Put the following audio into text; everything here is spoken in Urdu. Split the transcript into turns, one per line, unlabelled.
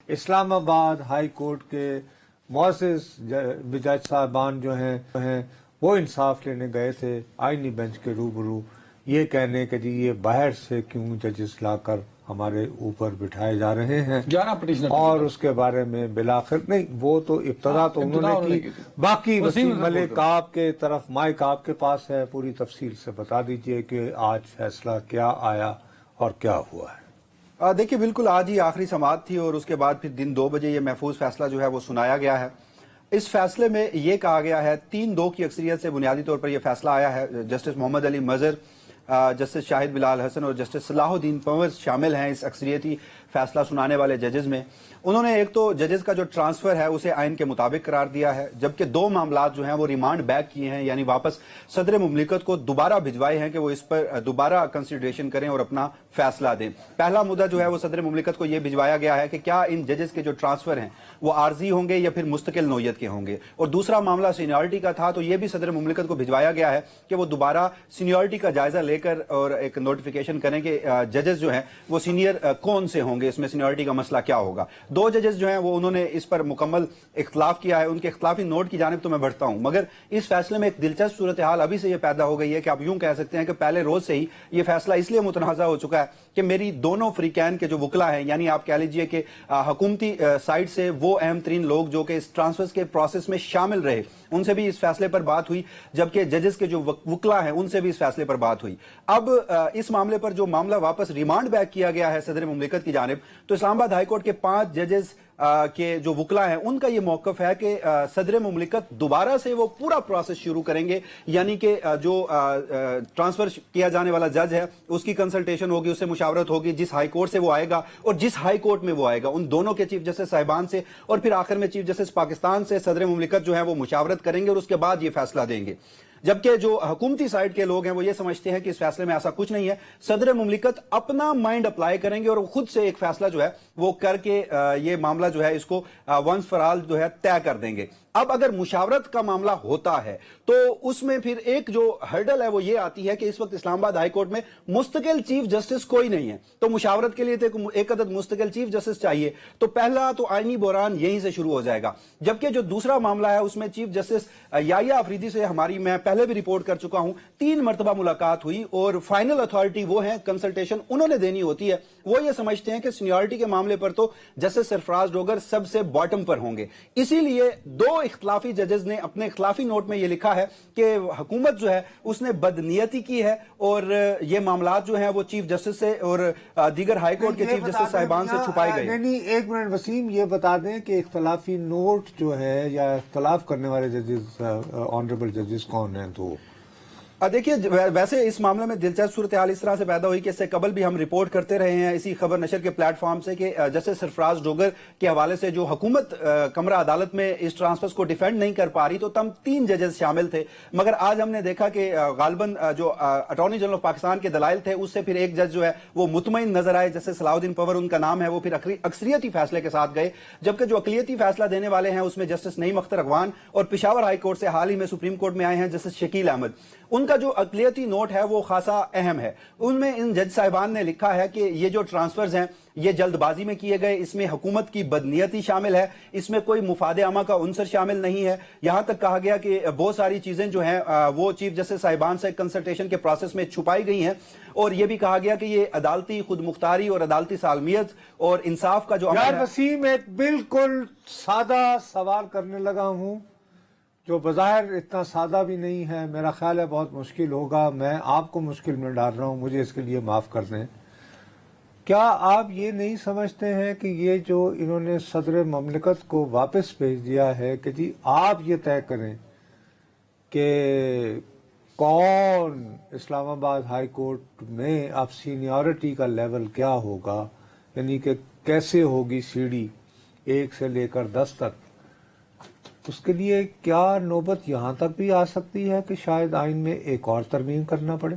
اسلام آباد ہائی کورٹ کے معزز جج صاحبان جو ہیں وہ انصاف لینے گئے تھے آئینی بینچ کے روبرو، یہ کہنے کہ جی یہ باہر سے کیوں ججز لا کر ہمارے اوپر بٹھائے جا رہے ہیں،
11 پٹیشنر
اور اس کے بارے میں بلاخر نہیں، وہ تو ابتدا تو انہوں نے کی، باقی وسیم ملک آپ کے طرف مائک آپ کے پاس ہے، پوری تفصیل سے بتا دیجئے کہ آج فیصلہ کیا آیا اور کیا ہوا ہے۔
دیکھیے بالکل آج ہی آخری سماعت تھی اور اس کے بعد پھر دن 2 بجے یہ محفوظ فیصلہ جو ہے وہ سنایا گیا ہے۔ اس فیصلے میں یہ کہا گیا ہے 3-2 کی اکثریت سے بنیادی طور پر یہ فیصلہ آیا ہے۔ جسٹس محمد علی مظہر، جسٹس شاہد بلال حسن اور جسٹس صلاح الدین پنور شامل ہیں اس اکثریتی فیصلہ سنانے والے ججز میں۔ انہوں نے ایک تو ججز کا جو ٹرانسفر ہے اسے آئین کے مطابق قرار دیا ہے، جبکہ 2 معاملات جو ہیں وہ ریمانڈ بیک کیے ہیں، یعنی واپس صدر مملکت کو دوبارہ بھجوائے ہیں کہ وہ اس پر دوبارہ کنسیڈریشن کریں اور اپنا فیصلہ دیں۔ پہلا مدعا جو ہے وہ صدر مملکت کو یہ بھجوایا گیا ہے کہ کیا ان ججز کے جو ٹرانسفر ہیں وہ عارضی ہوں گے یا پھر مستقل نوعیت کے ہوں گے، اور دوسرا معاملہ سینیورٹی کا تھا، تو یہ بھی صدر مملکت کو بھجوایا گیا ہے کہ وہ دوبارہ سینیورٹی کا جائزہ لے کر اور ایک نوٹیفیکیشن کریں کہ ججز جو ہیں وہ سینئر کون سے ہوں گے، اس میں سینیورٹی کا مسئلہ کیا ہوگا۔ 2 ججز جو ہیں وہ انہوں نے اس پر مکمل اختلاف کیا ہے، ان کے اختلافی نوٹ کی جانب تو میں بڑھتا ہوں، مگر اس فیصلے میں ایک دلچسپ صورتحال ابھی سے یہ پیدا ہو گئی ہے کہ آپ یوں کہہ سکتے ہیں کہ پہلے روز سے ہی یہ فیصلہ اس لیے متنازع ہو چکا ہے کہ میری دونوں فریقین کے جو وکلا ہیں، یعنی آپ کہہ لیجئے کہ حکومتی سائٹ سے وہ اہم ترین لوگ جو کہ اس ٹرانسفر کے پروسیس میں شامل رہے، ان سے بھی اس فیصلے پر بات ہوئی، جبکہ ججز کے جو وکلا ہیں ان سے بھی اس فیصلے پر بات ہوئی۔ اب اس معاملے پر جو معاملہ واپس ریمانڈ بیک کیا گیا ہے صدر مملکت کی جانب، تو اسلام آباد ہائی کورٹ کے 5 ججز کے جو وکلا ہیں ان کا یہ موقف ہے کہ صدر مملکت دوبارہ سے وہ پورا پروسیس شروع کریں گے، یعنی کہ جو ٹرانسفر کیا جانے والا جج ہے اس کی کنسلٹیشن ہوگی، اس سے مشاورت ہوگی، جس ہائی کورٹ سے وہ آئے گا اور جس ہائی کورٹ میں وہ آئے گا ان دونوں کے چیف جسٹس صاحبان سے، اور پھر آخر میں چیف جسٹس پاکستان سے صدر مملکت جو ہے وہ مشاورت کریں گے اور اس کے بعد یہ فیصلہ دیں گے۔ جبکہ جو حکومتی سائٹ کے لوگ ہیں وہ یہ سمجھتے ہیں کہ اس فیصلے میں ایسا کچھ نہیں ہے، صدر مملکت اپنا مائنڈ اپلائی کریں گے اور خود سے ایک فیصلہ جو ہے وہ کر کے یہ معاملہ جو ہے اس کو ونس فار آل جو ہے طے کر دیں گے۔ اب اگر مشاورت کا معاملہ ہوتا ہے تو اس میں پھر ایک جو ہرڈل ہے وہ یہ آتی ہے کہ اس وقت اسلام آباد ہائی کورٹ میں مستقل چیف جسٹس کوئی نہیں ہے، تو مشاورت کے لیے تو ایک عدد مستقل چیف جسٹس چاہیے، تو پہلا تو آئینی بحران یہیں سے شروع ہو جائے گا۔ جبکہ جو دوسرا معاملہ ہے اس میں چیف جسٹس یحییٰ آفریدی سے ہماری میں پہلے بھی رپورٹ کر چکا ہوں 3 مرتبہ ملاقات ہوئی، اور فائنل اتھارٹی وہ ہیں، کنسلٹیشن انہوں نے دینی ہوتی ہے۔ وہ یہ سمجھتے ہیں کہ سینیورٹی کے معاملے پر تو جسٹس سرفراز ڈوگر سب سے باٹم پر ہوں گے، اسی لیے 2 اختلافی ججز نے اپنے اختلافی نوٹ میں یہ لکھا ہے کہ حکومت جو ہے اس نے بدنیتی کی ہے اور یہ معاملات جو ہیں وہ چیف جسٹس سے اور دیگر ہائی کورٹ کے چیف جسٹس صاحبان سے چھپائے گئے۔
نہیں، ایک منٹ وسیم، یہ بتا دیں کہ اختلافی نوٹ جو ہے یا اختلاف کرنے والے ججز آنریبل ججز کون ہیں؟ تو
دیکھیے ویسے اس معاملے میں دلچسپ صورتحال اس طرح سے پیدا ہوئی کہ اس سے قبل بھی ہم رپورٹ کرتے رہے ہیں اسی خبر نشر کے پلیٹ فارم سے کہ جسٹس سرفراز ڈوگر کے حوالے سے جو حکومت کمرہ عدالت میں اس ٹرانسفر کو ڈیفینڈ نہیں کر پا رہی، تو تم 3 ججز شامل تھے، مگر آج ہم نے دیکھا کہ غالباً جو اٹارنی جنرل آف پاکستان کے دلائل تھے اس سے پھر ایک جج جو ہے وہ مطمئن نظر آئے، جسٹس صلاح الدین پنور ان کا نام ہے، وہ پھر اکثریتی فیصلے کے ساتھ گئے، جبکہ جو اقلیتی فیصلہ دینے والے ہیں اس میں جسٹس نعیم اختر اغوان اور پشاور ہائی کورٹ سے حال ہی میں سپریم کورٹ میں آئے ہیں جسٹس شکیل احمد، ان کا جو اقلیتی نوٹ ہے وہ خاصا اہم ہے۔ ان میں ان جج صاحبان نے لکھا ہے کہ یہ جو ٹرانسفرز ہیں یہ جلد بازی میں کیے گئے، اس میں حکومت کی بدنیتی شامل ہے، اس میں کوئی مفاد عامہ کا عنصر شامل نہیں ہے، یہاں تک کہا گیا کہ بہت ساری چیزیں جو ہیں وہ چیف جسٹس صاحبان سے کنسلٹیشن کے پروسیس میں چھپائی گئی ہیں، اور یہ بھی کہا گیا کہ یہ عدالتی خود مختاری اور عدالتی سالمیت اور انصاف کا جو عمل ہے۔
یار وسیم، ایک بالکل سادہ سوال کرنے لگا ہوں جو بظاہر اتنا سادہ بھی نہیں ہے، میرا خیال ہے بہت مشکل ہوگا، میں آپ کو مشکل میں ڈال رہا ہوں، مجھے اس کے لیے معاف کر دیں۔ کیا آپ یہ نہیں سمجھتے ہیں کہ یہ جو انہوں نے صدر مملکت کو واپس بھیج دیا ہے کہ جی آپ یہ طے کریں کہ کون اسلام آباد ہائی کورٹ میں اب سینیورٹی کا لیول کیا ہوگا، یعنی کہ کیسے ہوگی سیڑھی 1 سے لے کر 10 تک، اس کے لیے کیا نوبت یہاں تک بھی آ سکتی ہے کہ شاید آئین میں ایک اور ترمیم کرنا پڑے؟